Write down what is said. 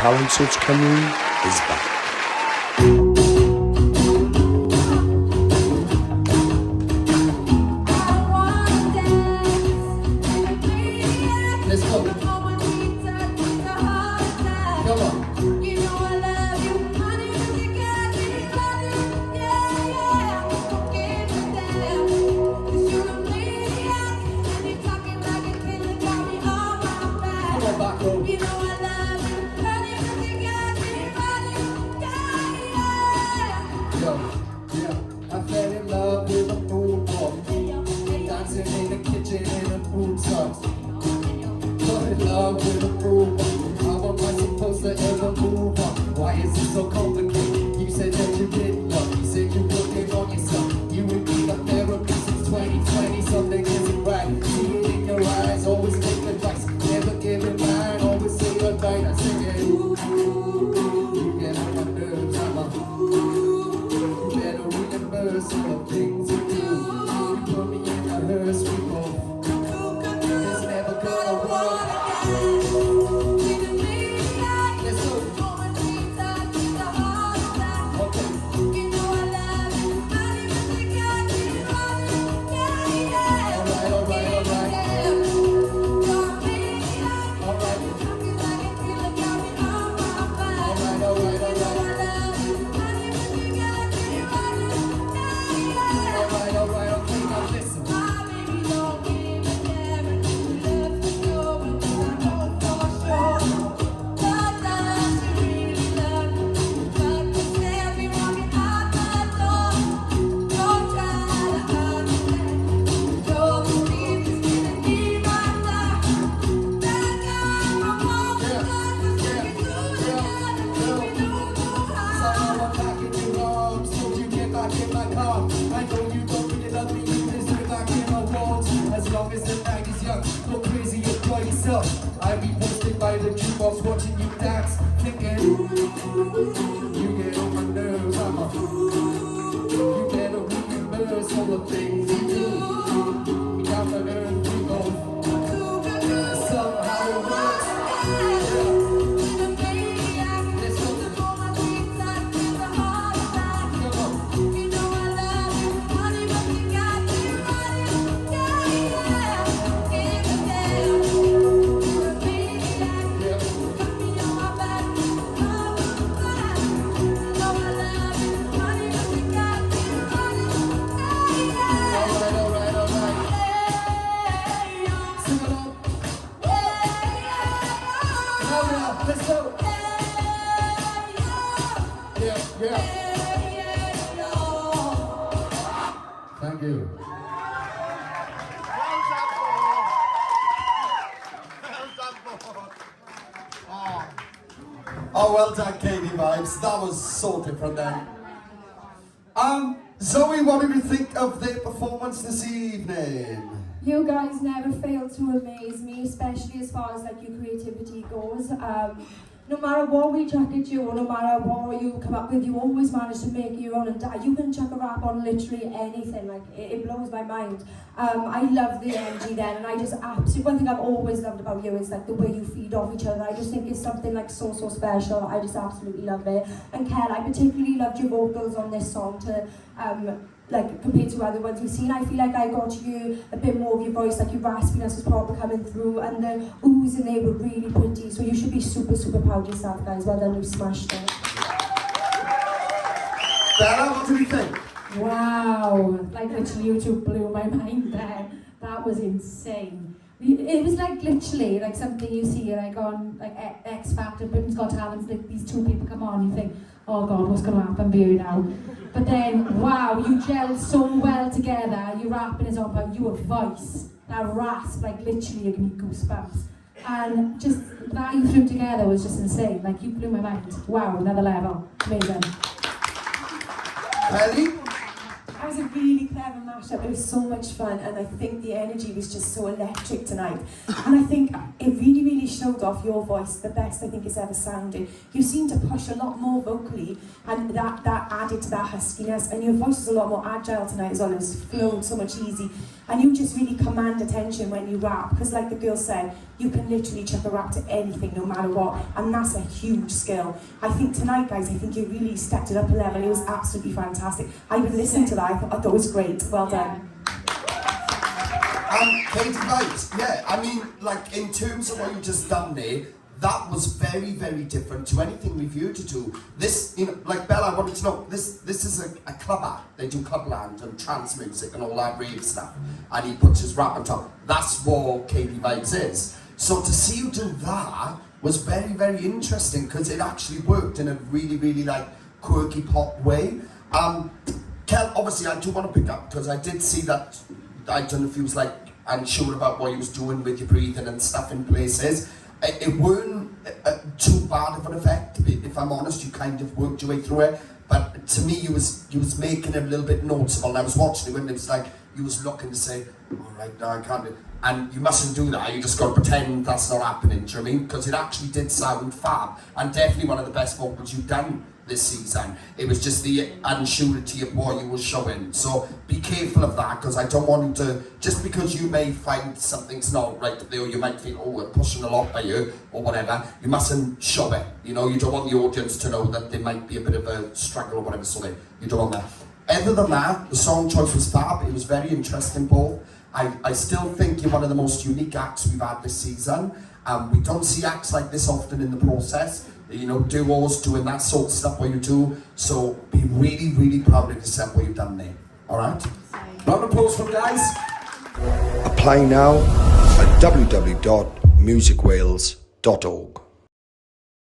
Talent Search Cymru is back. Let's go. Come on. Back row. You know I love you, honey, but you got me running, yeah. Yo, I fell in love with a food walk, dancing in the kitchen in a food truck. Fell in love with a food walk. How am I supposed to ever move on? Why is it so complicated? You said that you didn't love me, said you working on yourself. You would need a therapy since 2020. Something isn't right. See it in your eyes, always take advice, never giving mine. Always say your thing, I sing it. Ooh, you get on my nerves, I'm a you better remember some of the things you do. You put me in a hearse, we both. It's never gonna work. Let's go. Okay. I know you don't really love me, you deserve back in my walls. As long as the night is young, go crazy and enjoy yourself. I be posted by the jukebox, watching you dance, thinking you get on my nerves, I'm a you better remember some of the things you do. Down the earth we go, somehow it works. Let's go. Yeah. Thank you. Oh, well done, Katie Vibes. That was so different then. Zoe, what did you think of their performance this evening? You guys never fail to amaze me, especially as far as like your creativity goes. No matter what we chuck at you, or no matter what you come up with, you always manage to make your own and die. You can chuck a rap on literally anything, like it blows my mind. I love the energy then, and I just absolutely, one thing I've always loved about you is like the way you feed off each other. I just think it's something like so special. I just absolutely love it. And Kel, I particularly loved your vocals on this song to like compared to other ones we've seen. I feel like I got you a bit more of your voice, like your raspiness was proper coming through, and the oohs in there were really pretty, so you should be super proud of yourself, guys. Well done, you smashed it. Bella, what did you think? Wow, like literally you two blew my mind there. That was insane. It was like literally like something you see like on like X Factor, Britain's Got Talent, like these two people come on, you think, oh God, what's going to happen here now? But then, wow, you gelled so well together. Your rapping is on, but your voice, that rasp, like literally you give me goosebumps. And just that you threw together was just insane. Like you blew my mind. Wow, another level. Amazing. Kelly? I was a really clever mashup. It was so much fun, and I think the energy was just so electric tonight. And I think it really, really showed off your voice, the best I think it's ever sounded. You seem to push a lot more vocally, and that added to that huskiness. And your voice was a lot more agile tonight as well. It was flowed so much easy. And you just really command attention when you rap, because like the girl said, you can literally chuck a rap to anything, no matter what, and that's a huge skill. I think tonight, guys, I think you really stepped it up a level. It was absolutely fantastic. I would listen to that. I thought it was great. Well done. Katie Vibez, yeah, I mean, like, in terms of what you just done there, that was very, very different to anything we've heard you do. This, you know, like Bella, I wanted to know, this is a club act. They do clubland and trance music and all that rave stuff. And he puts his rap on top. That's what Katie Vibez is. So to see you do that was very, very interesting, because it actually worked in a really, really, like, quirky pop way. Kel, obviously I do want to pick up, because I did see that, I don't know if he was like unsure about what he was doing with your breathing and stuff in places. It weren't too bad of an effect, if I'm honest. You kind of worked your way through it, but to me you was making it a little bit noticeable. And I was watching it when it was like you was looking to say, all right, no, I can't do it. And you mustn't do that. You just got to pretend that's not happening. Do you know what I mean? Because it actually did sound fab, and definitely one of the best vocals you've done this season. It was just the unsurety of what you were showing. So be careful of that, because I don't want you to, just because you may find something's not right there, or you might think, oh, we're pushing a lot by you, or whatever, you mustn't show it. You know, you don't want the audience to know that there might be a bit of a struggle or whatever, so you don't want that. Other than that, the song choice was fab. It was very interesting, Paul. I still think you're one of the most unique acts we've had this season. We don't see acts like this often in the process. You know, duos doing that sort of stuff what you do. So be really, really proud of yourself what you've done there. Alright? Round of applause for the guys. Apply now at www.musicwales.org.